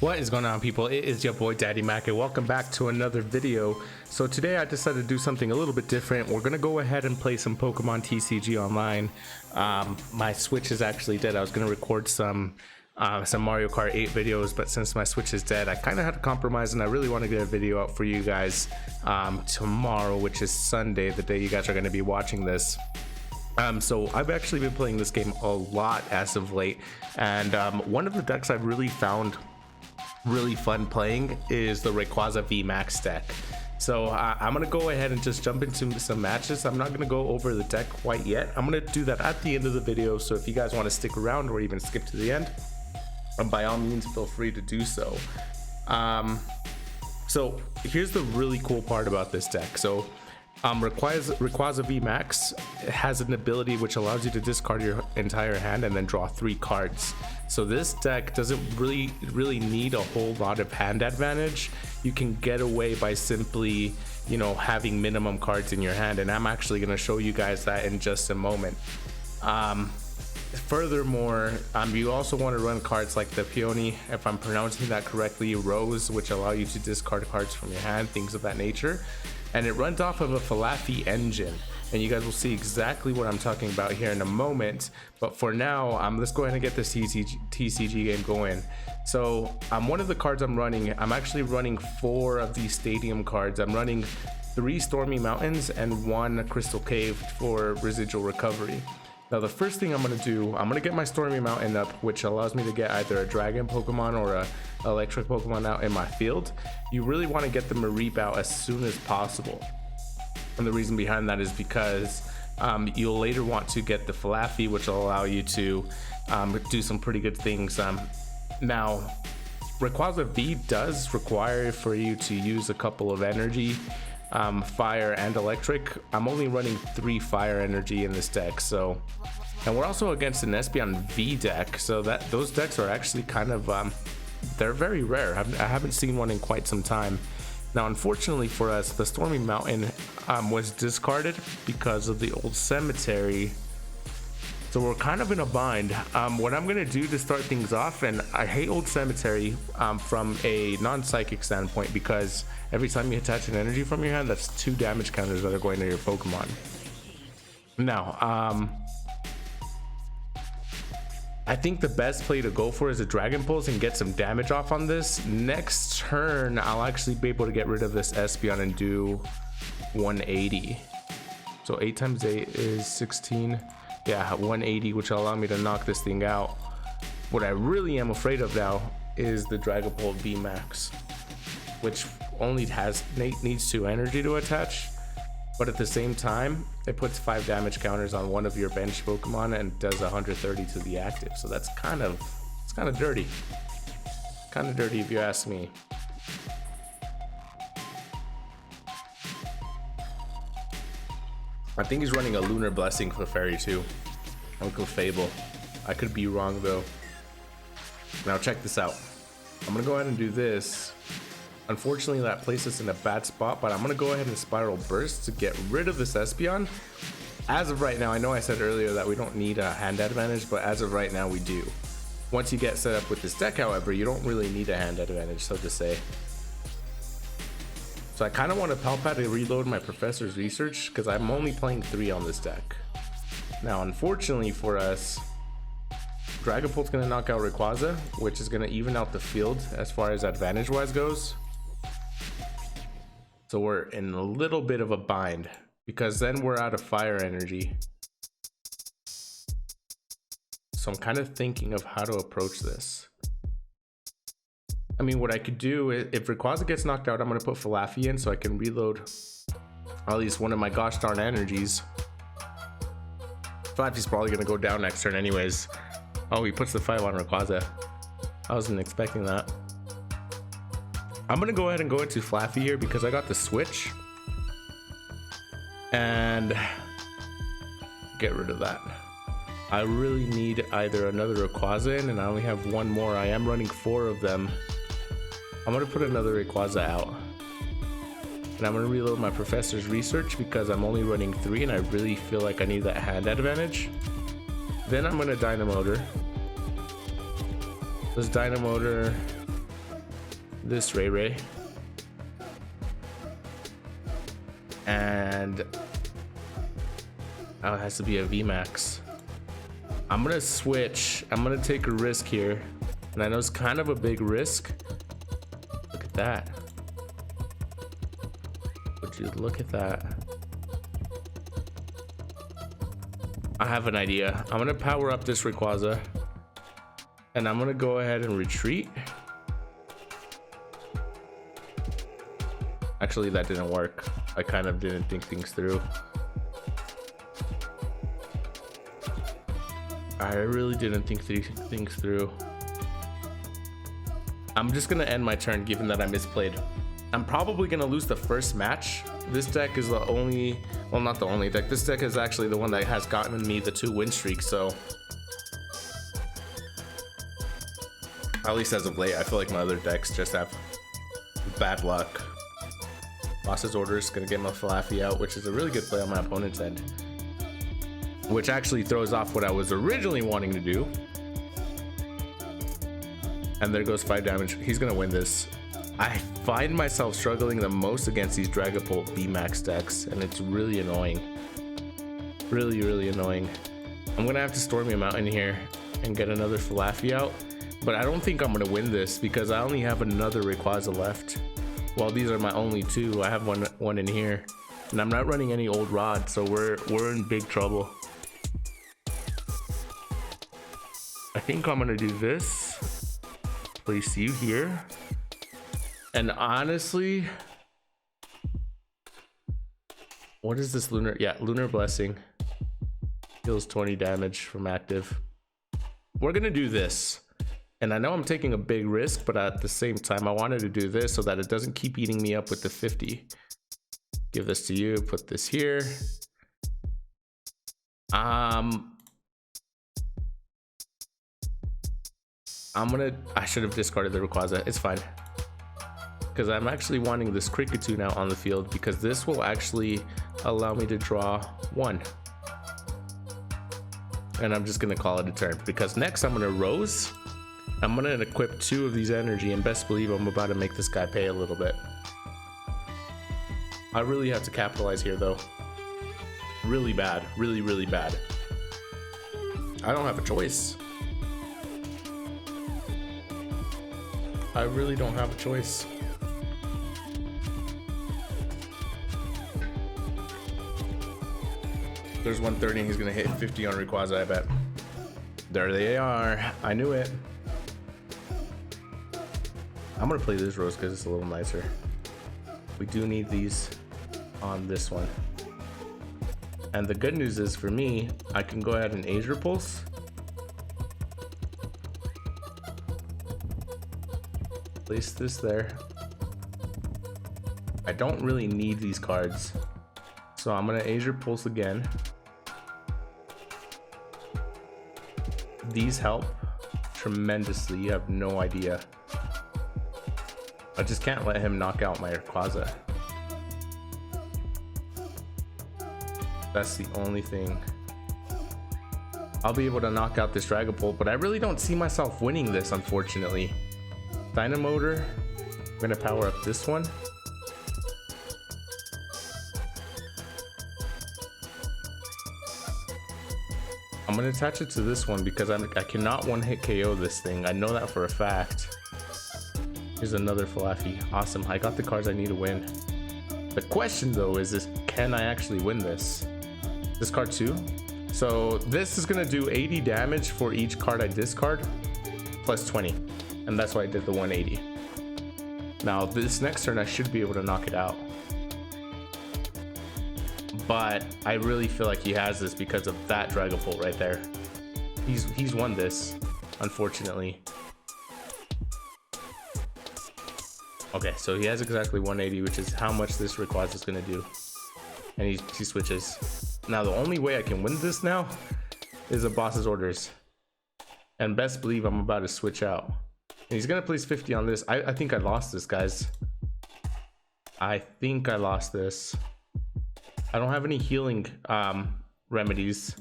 What is going on, people? It is your boy Daddy Mac and welcome back to another video. So today I decided to do something a little bit different. We're gonna go ahead and play some Pokemon TCG Online. My Switch is actually dead. I was gonna record some Mario Kart 8 videos, but since my Switch is dead, I kind of had to compromise, and I really want to get a video out for you guys tomorrow, which is Sunday, the day you guys are going to be watching this. So I've actually been playing this game a lot as of late, and one of the decks I've really found really fun playing is the Rayquaza VMAX deck. So I'm gonna go ahead and just jump into some matches. I'm not gonna go over the deck quite yet. I'm gonna do that at the end of the video, so if you guys want to stick around or even skip to the end, by all means feel free to do so. So here's the really cool part about this deck. So Rayquaza VMAX has an ability which allows you to discard your entire hand and then draw 3 cards. So this deck doesn't really need a whole lot of hand advantage. You can get away by simply, you know, having minimum cards in your hand, and I'm actually going to show you guys that in just a moment. Furthermore, you also want to run cards like the Peony, if I'm pronouncing that correctly, Rose, which allow you to discard cards from your hand, things of that nature. And it runs off of a Falafi engine, and you guys will see exactly what I'm talking about here in a moment. But for now, let's go ahead and get this TCG game going. So one of the cards I'm running, I'm actually running 4 of these stadium cards. I'm running 3 Stormy Mountains and 1 Crystal Cave for residual recovery. Now the first thing I'm going to do, I'm going to get my Stormy Mountain up, which allows me to get either a Dragon Pokemon or a Electric Pokemon out in my field. You really want to get the Mareep out as soon as possible. And the reason behind that is because you'll later want to get the Falafi, which will allow you to do some pretty good things. Now, Rayquaza V does require for you to use a couple of energy, fire and electric. I'm only running 3 fire energy in this deck, so, and we're also against an Espeon V deck, so that those decks are actually kind of they're very rare. I haven't seen one in quite some time. Now unfortunately for us, the Stormy Mountain was discarded because of the old cemetery, so we're kind of in a bind. What I'm gonna do to start things off, and I hate old cemetery from a non-psychic standpoint, because every time you attach an energy from your hand, that's 2 damage counters that are going to your Pokemon. Now I think the best play to go for is a Dragon Pulse and get some damage off on this. Next turn, I'll actually be able to get rid of this Espeon and do 180. So 8 times 8 is 16. Yeah, 180, which will allow me to knock this thing out. What I really am afraid of now is the Dragon Pulse VMAX, which only needs 2 energy to attach. But at the same time, it puts 5 damage counters on one of your bench Pokemon and does 130 to the active. So that's kind of dirty. Kind of dirty if you ask me. I think he's running a Lunar Blessing for Fairy too. Uncle Fable. I could be wrong though. Now check this out. I'm gonna go ahead and do this. Unfortunately, that places us in a bad spot, but I'm going to go ahead and Spiral Burst to get rid of this Espeon. As of right now, I know I said earlier that we don't need a hand advantage, but as of right now, we do. Once you get set up with this deck, however, you don't really need a hand advantage, so to say. So I kind of want to Palpad to reload my Professor's Research, because I'm only playing 3 on this deck. Now, unfortunately for us, Dragon Pulse is going to knock out Rayquaza, which is going to even out the field as far as advantage-wise goes. So we're in a little bit of a bind, because then we're out of fire energy. So I'm kind of thinking of how to approach this. I mean, what I could do is, if Rayquaza gets knocked out, I'm going to put Falafi in so I can reload at least one of my gosh darn energies. Falafi's probably going to go down next turn anyways. Oh, he puts the 5 on Rayquaza. I wasn't expecting that. I'm gonna go ahead and go into Flaffy here because I got the Switch and get rid of that. I really need either another Rayquaza in, and I only have 1 more. I am running 4 of them. I'm gonna put another Rayquaza out, and I'm gonna reload my Professor's Research because I'm only running 3 and I really feel like I need that hand advantage. Then I'm gonna Dynamotor. This Dynamotor this Ray, and oh, it has to be a VMAX. I'm gonna switch. I'm gonna take a risk here, and I know it's kind of a big risk. Look at that. Would you look at that? I have an idea. I'm gonna power up this Rayquaza, and I'm gonna go ahead and retreat. Actually, that didn't work. I kind of didn't think things through. I really didn't think things through. I'm just gonna end my turn given that I misplayed. I'm probably gonna lose the first match. This deck is the only, well, not the only deck. This deck is actually the one that has gotten me the 2 win streak, so at least as of late, I feel like my other decks just have bad luck. Boss's Order is gonna get my Falafi out, which is a really good play on my opponent's end, which actually throws off what I was originally wanting to do. And there goes 5 damage. He's gonna win this. I find myself struggling the most against these Dragapult VMAX decks, and it's really annoying. Really annoying. I'm gonna have to storm him out in here and get another Falafi out, but I don't think I'm gonna win this because I only have another Rayquaza left. Well, these are my only 2. I have one in here, and I'm not running any old rod, so we're in big trouble. I think I'm gonna do this. Place you here. And honestly, what is this Lunar? Yeah, Lunar Blessing. Deals 20 damage from active. We're gonna do this. And I know I'm taking a big risk, but at the same time, I wanted to do this so that it doesn't keep eating me up with the 50. Give this to you, put this here. I should have discarded the Rayquaza. It's fine. Because I'm actually wanting this Kricketune out on the field because this will actually allow me to draw 1. And I'm just gonna call it a turn because next I'm gonna Rose. I'm gonna equip 2 of these energy, and best believe I'm about to make this guy pay a little bit. I really have to capitalize here though. Really bad, really bad. I don't have a choice. I really don't have a choice. There's 130 and he's gonna hit 50 on Rayquaza, I bet. There they are. I knew it. I'm gonna play this Rose because it's a little nicer. We do need these on this one. And the good news is for me, I can go ahead and Azure Pulse. Place this there. I don't really need these cards, so I'm gonna Azure Pulse again. These help tremendously. You have no idea. I just can't let him knock out my Rayquaza. That's the only thing. I'll be able to knock out this Dragapult, but I really don't see myself winning this, unfortunately. Dynamotor. I'm gonna power up this one. I'm gonna attach it to this one because I cannot one-hit KO this thing. I know that for a fact. Here's another Falafi. Awesome. I got the cards I need to win. The question though is can I actually win this? Discard 2. So this is gonna do 80 damage for each card I discard, plus 20. And that's why I did the 180. Now this next turn I should be able to knock it out. But I really feel like he has this because of that Dragapult right there. He's won this, unfortunately. Okay, so he has exactly 180, which is how much this Rayquaza is gonna do. And he switches. Now the only way I can win this now is a boss's orders. And best believe I'm about to switch out. And he's gonna place 50 on this. I think I lost this, guys. I think I lost this. I don't have any healing remedies.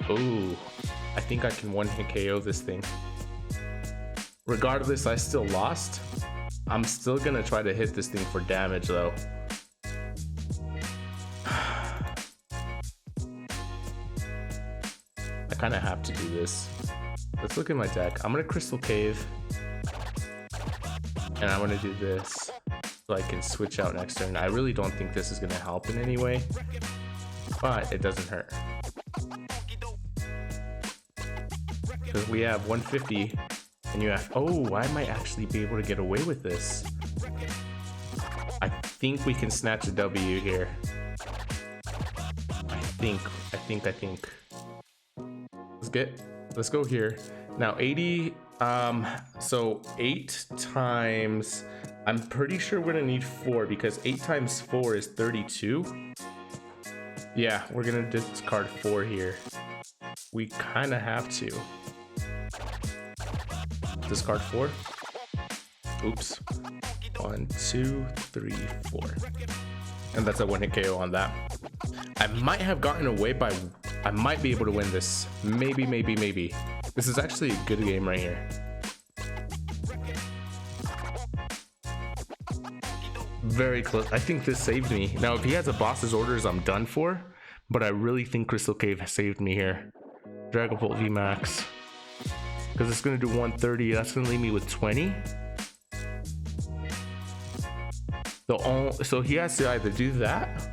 Oh, I think I can one-hit KO this thing. Regardless, I still lost. I'm still gonna try to hit this thing for damage though. I kind of have to do this. Let's look at my deck. I'm gonna Crystal Cave, and I'm gonna do this so I can switch out next turn. I really don't think this is gonna help in any way, but it doesn't hurt. Because we have 150, and you have, oh, I might actually be able to get away with this. I think we can snatch a W here. I think. Let's go here. Now 80, so 8 times, I'm pretty sure we're gonna need 4 because 8 times 4 is 32. Yeah, we're gonna discard 4 here. We kind of have to. Discard 4. Oops. 1, 2, 3, 4. And that's a 1-hit KO on that. I might have gotten away by, I might be able to win this. Maybe. This is actually a good game right here. Very close. I think this saved me. Now, if he has a boss's orders, I'm done for. But I really think Crystal Cave has saved me here. Dragapult VMAX. Because it's going to do 130. That's going to leave me with 20. So he has to either do that.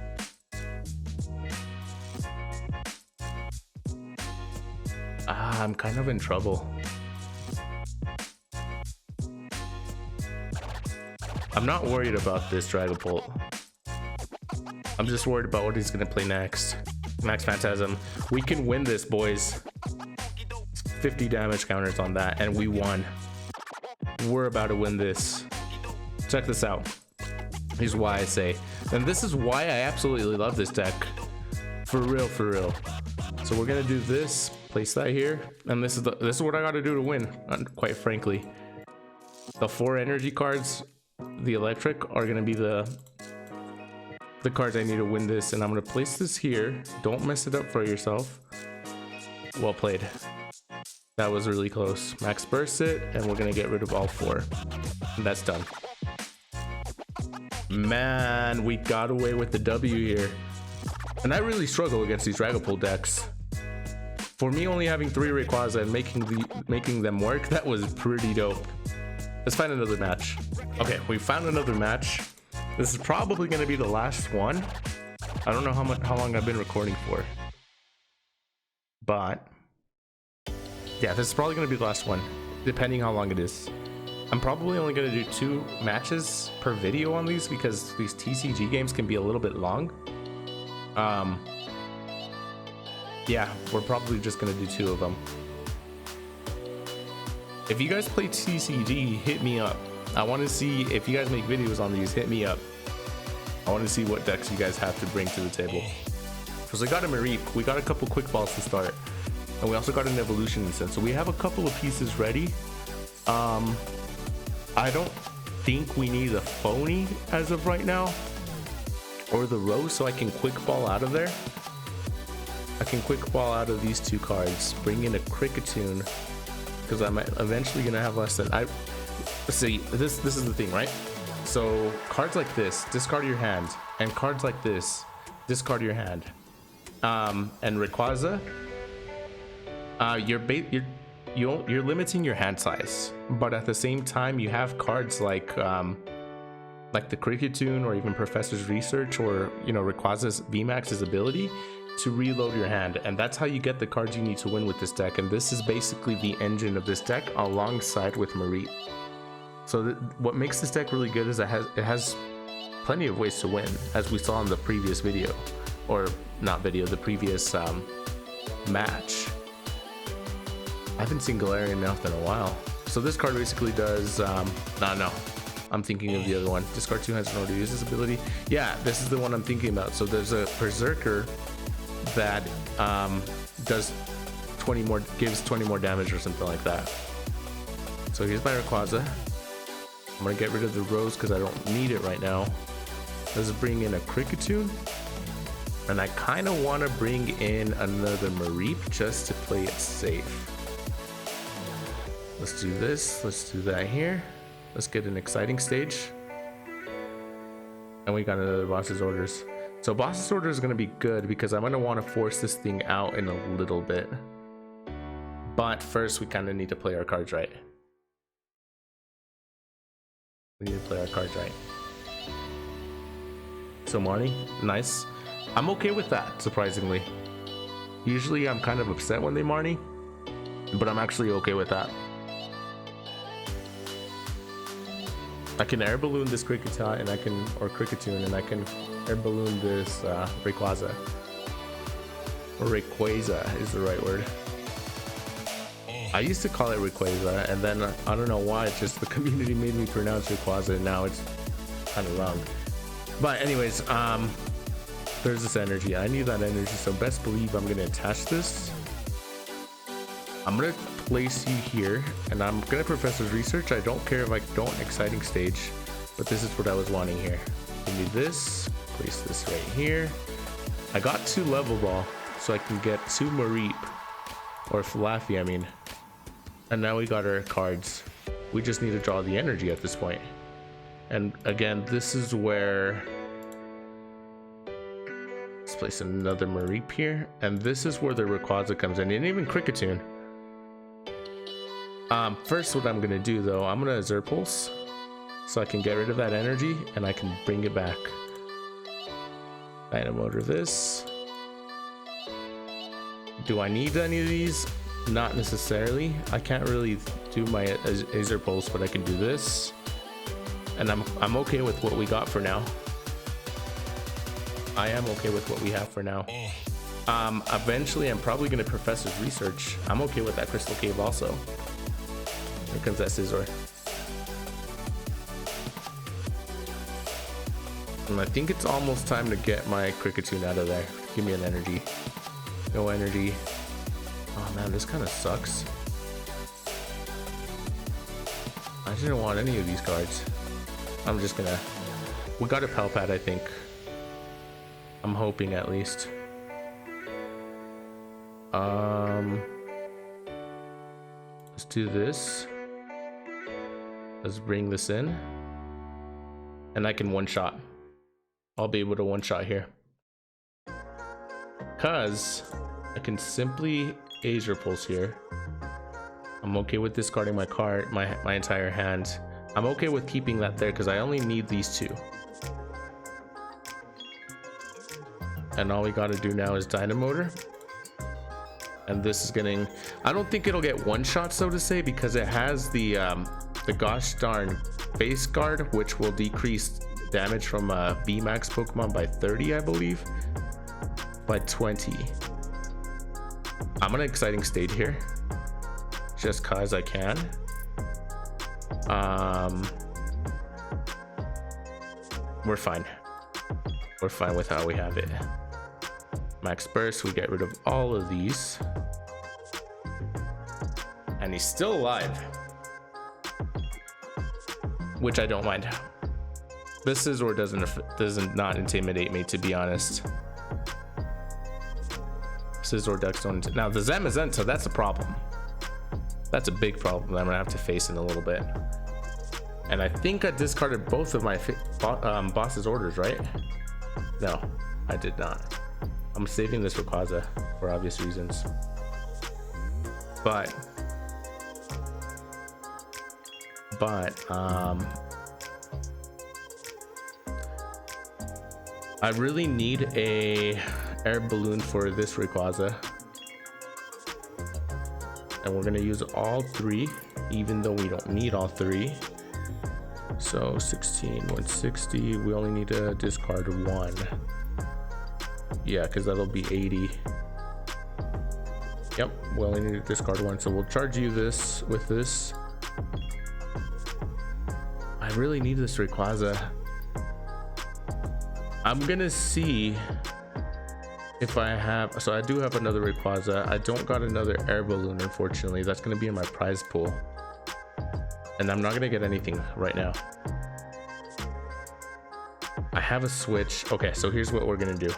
I'm kind of in trouble. I'm not worried about this Dragapult. I'm just worried about what he's going to play next. Max Phantasm. We can win this, boys. 50 damage counters on that, and we won. We're about to win this. Check this out. Here's why I say. And this is why I absolutely love this deck. For real. So we're going to do this. Place that here, and this is what I got to do to win, quite frankly. The 4 energy cards, the electric, are going to be the cards I need to win this, and I'm going to place this here. Don't mess it up for yourself. Well played. That was really close. Max burst it, and we're going to get rid of all 4. And that's done. Man, we got away with the W here. And I really struggle against these Dragapult decks. For me, only having 3 Rayquaza and making them work, that was pretty dope. Let's find another match. Okay, we found another match. This is probably going to be the last one. I don't know how long I've been recording for, but yeah, this is probably going to be the last one, depending how long it is. I'm probably only going to do 2 matches per video on these because these TCG games can be a little bit long. Yeah, we're probably just gonna do 2 of them. If you guys play TCG, hit me up. I want to see if you guys make videos on these. Hit me up. I want to see what decks you guys have to bring to the table. Because we got a Mareep, we got a couple quick balls to start, and we also got an evolution incense. So we have a couple of pieces ready. I don't think we need a phony as of right now, or the Rose, so I can quick ball out of there. I can quick ball out of these 2 cards, bring in a Kricketune, because I'm eventually gonna have less than see. This is the thing, right? So cards like this, discard your hand, and cards like this, discard your hand. And Rayquaza, you're limiting your hand size, but at the same time, you have cards like the Kricketune or even Professor's Research, or Rayquaza's VMAX's ability to reload your hand, and that's how you get the cards you need to win with this deck. And this is basically the engine of this deck alongside with Mareep. So what makes this deck really good is it has plenty of ways to win, as we saw in the previous video, or not video, the previous match. I haven't seen Galarian Mouth in a while. So this card basically does no, I'm thinking of the other one. Discard 2 hands in order to use this ability. Yeah, this is the one I'm thinking about. So there's a Berserker that gives 20 more damage or something like that. So here's my Rayquaza. I'm gonna get rid of the Rose because I don't need it right now. Let's bring in a Kricketune, and I kind of want to bring in another Mareep just to play it safe. Let's do this. Let's do that here. Let's get an exciting stage. And we got another boss's orders. So boss's order is going to be good because I'm going to want to force this thing out in a little bit. But first we kind of need to play our cards right. We need to play our cards right. So Marnie, nice. I'm okay with that, surprisingly. Usually I'm kind of upset when they Marnie, but I'm actually okay with that. I can air balloon this Cricketune and I can, or Cricketune, and I can air balloon this Rayquaza. Or Rayquaza is the right word. I used to call it Rayquaza, and then I don't know why, it's just the community made me pronounce Rayquaza, and now it's kind of wrong. But anyways, there's this energy. I need that energy, so best believe I'm gonna attach this. I'm gonna place you here, and I'm gonna Professor's Research. I don't care if I don't exciting stage, but this is what I was wanting here. Give me this, place this right here. I got 2 level ball, so I can get 2 Mareep, or Flaffy, I mean. And now we got our cards. We just need to draw the energy at this point. And again, this is where, let's place another Mareep here, and this is where the Rayquaza comes in, and even Cricketune. First, what I'm gonna do though, I'm gonna Zerpulse, so I can get rid of that energy and I can bring it back. Dynamotor this. Do I need any of these? Not necessarily. I can't really do my Zerpulse, but I can do this. And I'm okay with what we got for now. I am okay with what we have for now. Eventually I'm probably gonna Professor's Research. I'm okay with that Crystal Cave also. Here comes that Scizor. And I think it's almost time to get my Cricketune out of there. Give me an energy. No energy. Oh man, this kind of sucks. I didn't want any of these cards. I'm just gonna... We got a Palpat, I think. I'm hoping at least. Let's do this. Let's bring this in. And I can one-shot. I'll be able to one-shot here. Because I can simply Azer Pulse here. I'm okay with discarding my card, my entire hand. I'm okay with keeping that there because I only need these 2. And all we got to do now is Dynamotor. And this is getting... I don't think it'll get one-shot, so to say, because it has the gosh darn base guard, which will decrease damage from VMAX Pokemon by 30, I believe. By 20. I'm gonna exciting stage here. Just cause I can. We're fine. We're fine with how we have it. Max Burst, we get rid of all of these. And he's still alive. Which I don't mind. This Scizor doesn't not intimidate me, to be honest. Scizor decks don't. Now the Zamazenta, that's a problem. That's a big problem that I'm gonna have to face in a little bit. And I think I discarded both of my boss's orders, right? No, I did not. I'm saving this Rayquaza for obvious reasons. But I really need a air balloon for this Rayquaza. And we're gonna use all 3, even though we don't need all 3. So 16, 160, we only need to discard 1. Yeah, because that'll be 80. Yep, we only need to discard 1. So we'll charge you this with this. I really need this Rayquaza. I'm gonna see if I have, so I do have another Rayquaza. I don't got another air balloon, unfortunately. That's gonna be in my prize pool. And I'm not gonna get anything right now. I have a switch. Okay, so here's what we're gonna do.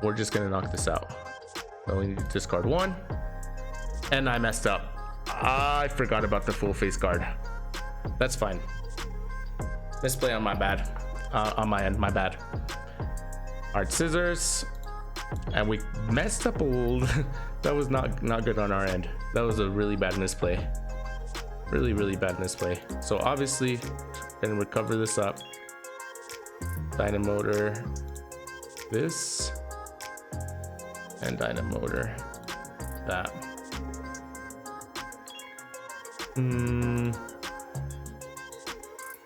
We're just gonna knock this out. So we need to discard 1. And I messed up. I forgot about the full face guard. That's fine. Misplay on my bad. On my end, my bad. Art scissors, and we messed up a little. That was not good on our end. That was a really bad misplay. Really bad misplay. So obviously, gonna recover this up. Dynamotor this, and Dynamotor that.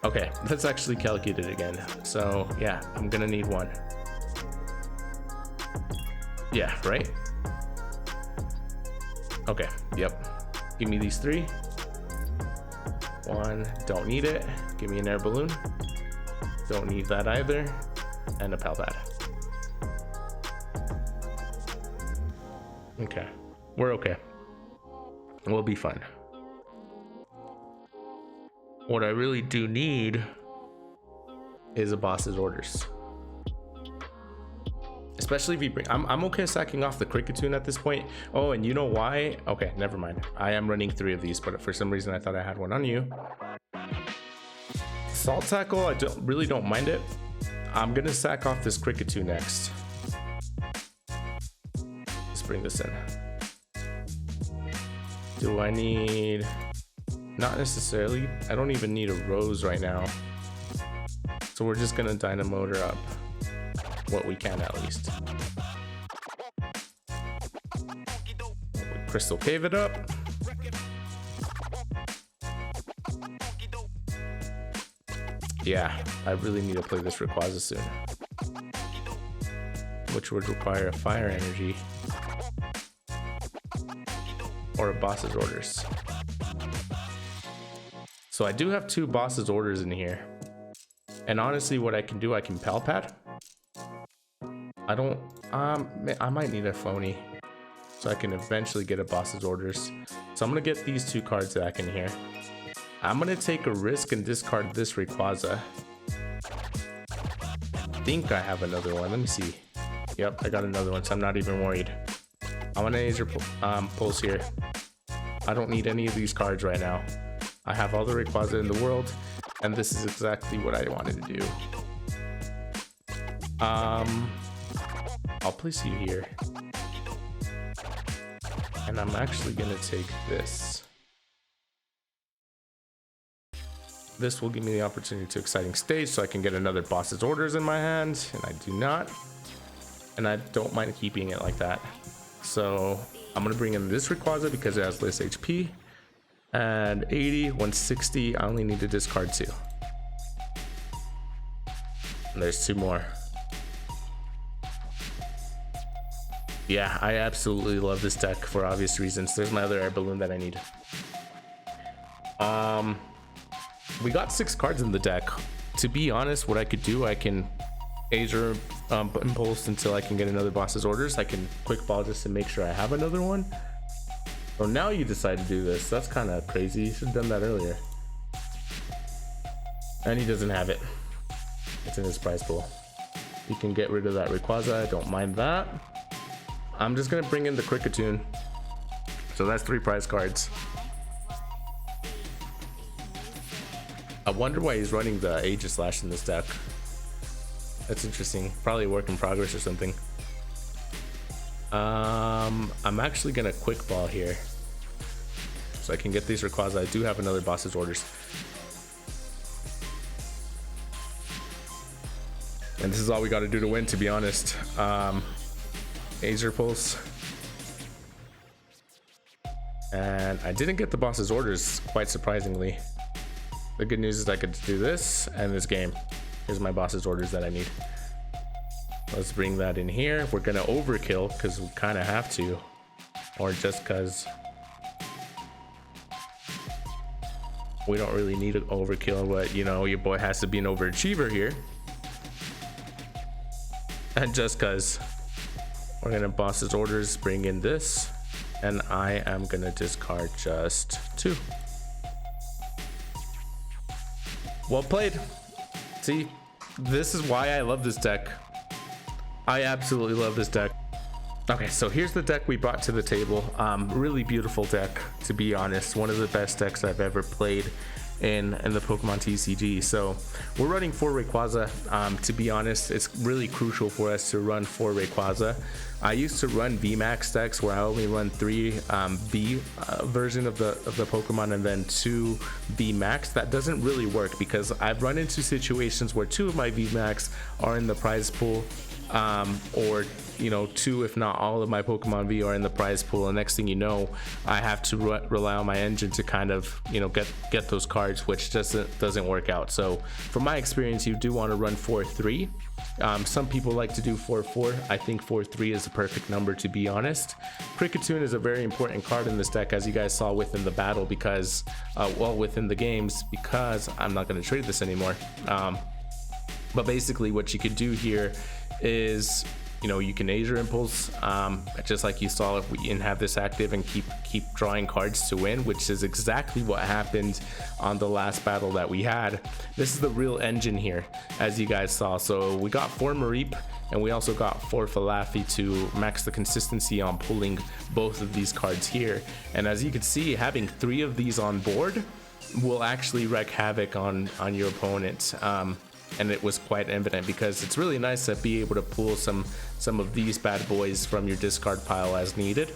Okay, let's actually calculate it again. So yeah, I'm gonna need one. Yeah, right? Okay, yep. Give me these three. One, don't need it. Give me an air balloon. Don't need that either. And a pal pad. Okay, we're okay. We'll be fine. What I really do need is a boss's orders. Especially if you bring, I'm okay sacking off the Cricketune at this point. Oh, and you know why? Okay, never mind. I am running 3 of these, but for some reason I thought I had one on you. Salt Tackle, I really don't mind it. I'm gonna sack off this Cricketune next. Let's bring this in. Do I need? Not necessarily. I don't even need a rose right now. So we're just gonna Dynamotor up what we can at least. Crystal Cave it up. Yeah, I really need to play this Rayquaza soon, which would require a fire energy or a boss's orders. So I do have 2 boss's orders in here, and honestly what I can do, I can pal pad. I might need a phony so I can eventually get a boss's orders. So I'm gonna get these 2 cards back in here. I'm gonna take a risk and discard this Rayquaza. I think I have another one. Let me see. Yep, I got another one, so I'm not even worried. I'm gonna use your pulse here. I don't need any of these cards right now. I have all the Rayquaza in the world, and this is exactly what I wanted to do. I'll place you here, and I'm actually gonna take this. This will give me the opportunity to exciting stage, so I can get another boss's orders in my hand, and I do not, and I don't mind keeping it like that. So I'm gonna bring in this Rayquaza because it has less HP, and 80, 160. I only need to discard 2. And there's 2 more. Yeah, I absolutely love this deck for obvious reasons. There's my other air balloon that I need. We got 6 cards in the deck. To be honest, what I could do, I can Azer Impulse until I can get another boss's orders. I can quick ball just to make sure I have another one. So now you decide to do this. That's kind of crazy. You should have done that earlier. And he doesn't have it. It's in his prize pool. You can get rid of that Rayquaza. I don't mind that. I'm just gonna bring in the Cricketune. So that's 3 prize cards. I wonder why he's running the Aegislash in this deck. That's interesting. Probably a work in progress or something. I'm actually gonna quick ball here, so I can get these Rayquaza. I do have another boss's orders. And this is all we gotta do to win, to be honest. Azer Pulse. And I didn't get the boss's orders, quite surprisingly. The good news is I could do this and this game. Here's my boss's orders that I need. Let's bring that in here. We're gonna overkill because we kind of have to, or just because we don't really need an overkill, but you know, your boy has to be an overachiever here. And just because we're gonna boss's orders, bring in this, and I am gonna discard just 2. Well played. See, this is why I love this deck. I absolutely love this deck. Okay, so here's the deck we brought to the table. Really beautiful deck, to be honest. One of the best decks I've ever played in the Pokemon TCG. So we're running 4 Rayquaza. To be honest, it's really crucial for us to run 4 Rayquaza. I used to run VMAX decks where I only run 3 V version of the Pokemon and then 2 VMAX. That doesn't really work because I've run into situations where 2 of my VMAX are in the prize pool, or 2 if not all of my Pokemon V are in the prize pool, and next thing you know, I have to rely on my engine to kind of get those cards, which doesn't work out. So from my experience, you do want to run 4-3. Some people like to do 4-4. I think 4-3 is the perfect number, to be honest. Kricketune is a very important card in this deck, as you guys saw within the battle, because within the games, because I'm not going to trade this anymore. But basically what you could do here is you can Asia Impulse, just like you saw, if we can have this active and keep drawing cards to win, which is exactly what happened on the last battle that we had. This is the real engine here, as you guys saw. So we got 4 Mareep and we also got 4 Falafi to max the consistency on pulling both of these cards here. And as you can see, having 3 of these on board will actually wreak havoc on your opponent. And it was quite evident because it's really nice to be able to pull some of these bad boys from your discard pile as needed,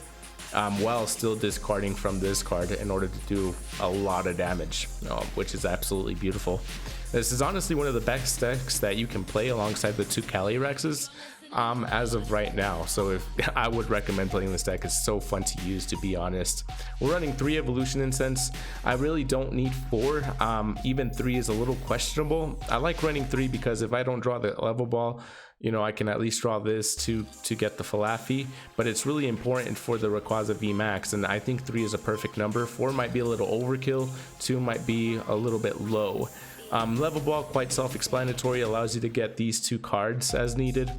while still discarding from this card in order to do a lot of damage, which is absolutely beautiful. This is honestly one of the best decks that you can play alongside the 2 Calyrexes as of right now. So I would recommend playing this deck. It's so fun to use, to be honest. We're running 3 Evolution Incense. I really don't need 4. Even 3 is a little questionable. I like running 3 because if I don't draw the level ball, I can at least draw this to get the Falafi, but it's really important for the Rayquaza VMAX, and I think 3 is a perfect number. 4 might be a little overkill, 2 might be a little bit low. Level ball, quite self-explanatory, allows you to get these 2 cards as needed.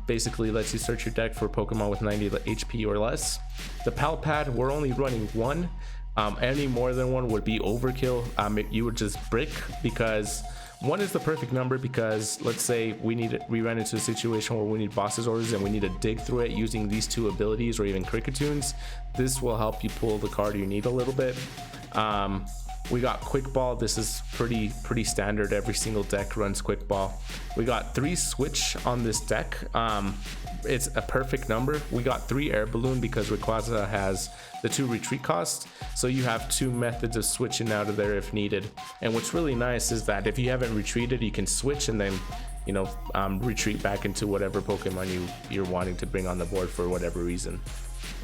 Basically lets you search your deck for Pokemon with 90 HP or less. The Pal Pad, we're only running 1. Any more than 1 would be overkill. You would just brick, because 1 is the perfect number, because let's say we ran into a situation where we need boss's orders and we need to dig through it using these 2 abilities or even Krickatunes. This will help you pull the card you need a little bit. We got Quick Ball. This is pretty standard. Every single deck runs Quick Ball. We got 3 Switch on this deck. It's a perfect number. We got 3 Air Balloon because Rayquaza has the 2 retreat costs, so you have 2 methods of switching out of there if needed. And what's really nice is that if you haven't retreated, you can switch and then retreat back into whatever Pokemon you're wanting to bring on the board for whatever reason.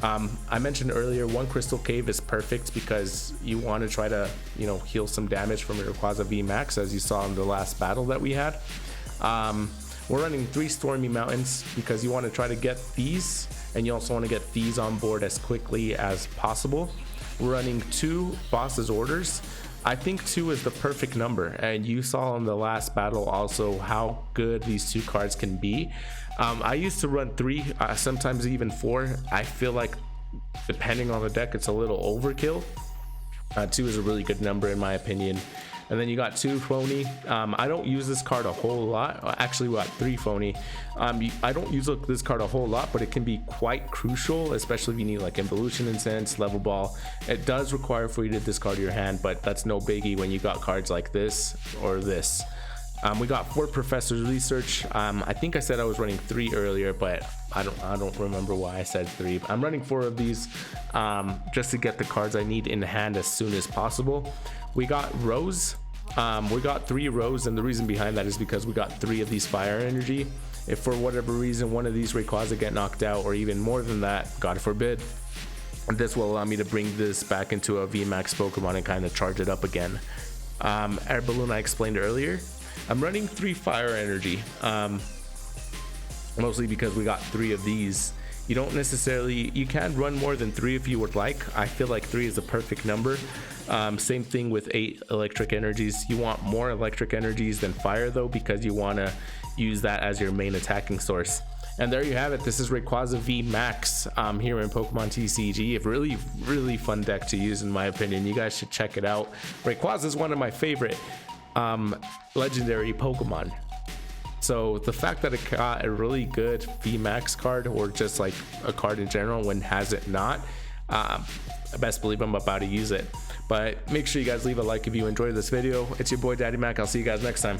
I mentioned earlier, 1 Crystal Cave is perfect because you want to try to heal some damage from your Rayquaza VMAX, as you saw in the last battle that we had. We're running 3 Stormy Mountains because you want to try to get these, and you also want to get these on board as quickly as possible. We're running 2 Boss's Orders. I think 2 is the perfect number, and you saw in the last battle also how good these 2 cards can be. I used to run 3, sometimes even 4. I feel like depending on the deck, it's a little overkill. 2 is a really good number in my opinion. And then you got 2 Phony. I don't use this card a whole lot. Actually, we got 3 Phony. I don't use this card a whole lot, but it can be quite crucial, especially if you need like Evolution Incense, Level Ball. It does require for you to discard your hand, but that's no biggie when you got cards like this or this. We got 4 Professor's Research. I think I said I was running 3 earlier, but I don't remember why I said 3. I'm running 4 of these just to get the cards I need in hand as soon as possible. We got Rose. We got 3 Rose, and the reason behind that is because we got 3 of these Fire Energy. If for whatever reason one of these Rayquaza get knocked out, or even more than that, God forbid, this will allow me to bring this back into a VMAX Pokemon and kind of charge it up again. Air Balloon I explained earlier. I'm running 3 Fire Energy, mostly because we got 3 of these. You can run more than 3 if you would like. I feel like 3 is the perfect number. Same thing with 8 Electric Energies. You want more Electric Energies than Fire though, because you want to use that as your main attacking source. And there you have it. This is Rayquaza VMAX here in Pokemon TCG. A really fun deck to use in my opinion. You guys should check it out. Rayquaza is one of my favorite legendary Pokemon. So the fact that it got a really good VMAX card, or just like a card in general, when has it not, best believe I'm about to use it. But make sure you guys leave a like if you enjoyed this video. It's your boy Daddy Mac. I'll see you guys next time.